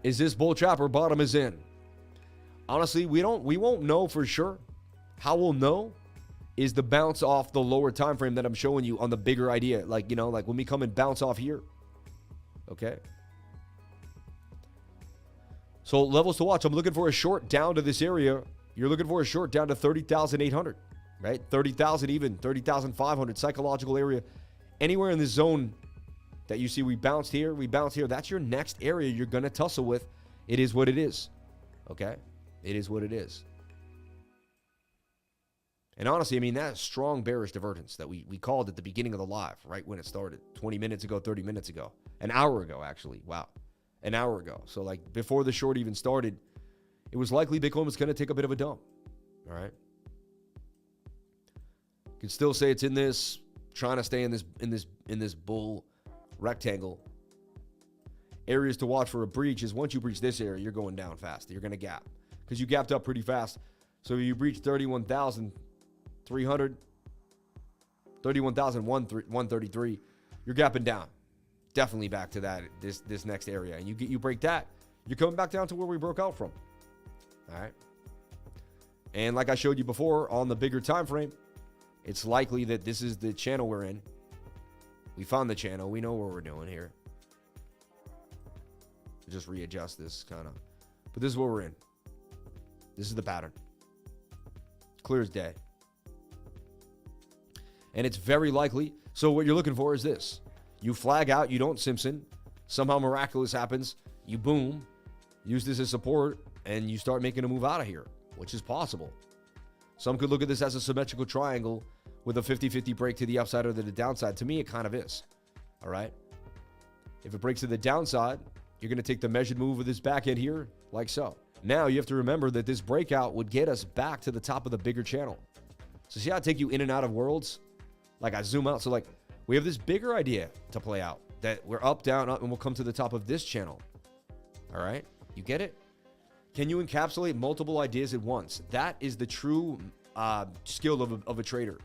Is this bull trap or bottom is in? Honestly, we won't know for sure. How we'll know is the bounce off the lower time frame that I'm showing you on the bigger idea. Like, you know, like when we come and bounce off here. Okay. So levels to watch. I'm looking for a short down to this area. You're looking for a short down to 30,800, right? 30,000 even, 30,500 psychological area. Anywhere in this zone that you see we bounced here, we bounced here. That's your next area you're going to tussle with. It is what it is. Okay? It is what it is. And honestly, I mean, that's strong bearish divergence that we called at the beginning of the live, right when it started. 20 minutes ago, 30 minutes ago. An hour ago, actually. Wow. An hour ago. So, like, before the short even started, it was likely Bitcoin was going to take a bit of a dump. All right? You can still say it's in this, trying to stay in this bull rectangle. Areas to watch for a breach is once you breach this area, you're going down fast. You're going to gap. Because you gapped up pretty fast. So if you breach 31,300, 31,133, you're gapping down. Definitely back to that this next area. And you break that, you're coming back down to where we broke out from. All right. And like I showed you before on the bigger time frame, it's likely that this is the channel we're in. We found the channel. We know what we're doing here. Just readjust this kind of. But this is what we're in. This is the pattern. Clear as day. And it's very likely. So what you're looking for is this. You flag out. You don't Simpson. Somehow miraculous happens. You boom. Use this as support. And you start making a move out of here. Which is possible. Some could look at this as a symmetrical triangle with a 50-50 break to the upside or to the downside. To me, it kind of is. All right? If it breaks to the downside, you're going to take the measured move of this back end here, like so. Now, you have to remember that this breakout would get us back to the top of the bigger channel. So see how I take you in and out of worlds? Like I zoom out. So like we have this bigger idea to play out that we're up, down, up, and we'll come to the top of this channel. All right? You get it? Can you encapsulate multiple ideas at once? That is the true skill of a trader.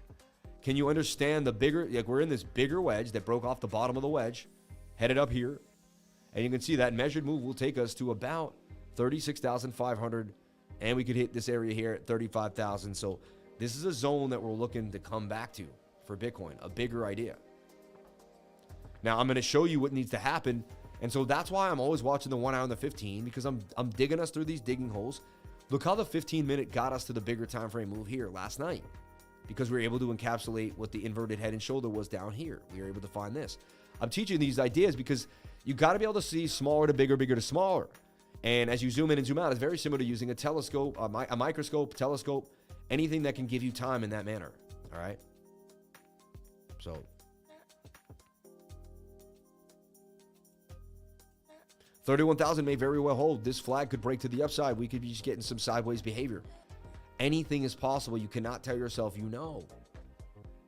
Can you understand the bigger, like we're in this bigger wedge that broke off the bottom of the wedge, headed up here, and you can see that measured move will take us to about 36,500, and we could hit this area here at 35,000. So this is a zone that we're looking to come back to for Bitcoin, a bigger idea. Now I'm going to show you what needs to happen, and so that's why I'm always watching the 1 hour and the 15, because I'm digging us through these digging holes. Look how the 15-minute got us to the bigger time frame move here last night, because we were able to encapsulate what the inverted head and shoulder was down here. We were able to find this. I'm teaching these ideas because you got to be able to see smaller to bigger, bigger to smaller. And as you zoom in and zoom out, it's very similar to using a telescope, a microscope, telescope, anything that can give you time in that manner. All right. So 31,000 may very well hold. This flag could break to the upside. We could be just getting some sideways behavior. Anything is possible. You cannot tell yourself you know.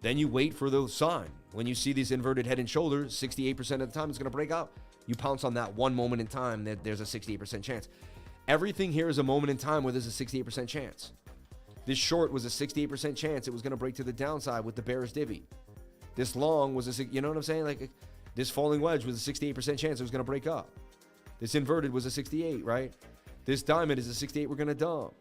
Then you wait for the sign. When you see this inverted head and shoulders, 68% of the time it's going to break out. You pounce on that one moment in time that there's a 68% chance. Everything here is a moment in time where there's a 68% chance. This short was a 68% chance it was going to break to the downside with the bearish divvy. This long was you know what I'm saying? Like this falling wedge was a 68% chance it was going to break up. This inverted was a 68, right? This diamond is a 68 we're going to dump.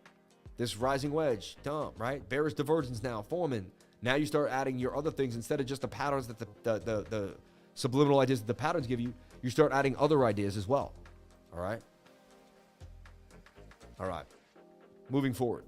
This rising wedge, dump, right? Bearish divergence now forming. Now you start adding your other things instead of just the patterns that the subliminal ideas that the patterns give you. You start adding other ideas as well. All right? All right. Moving forward.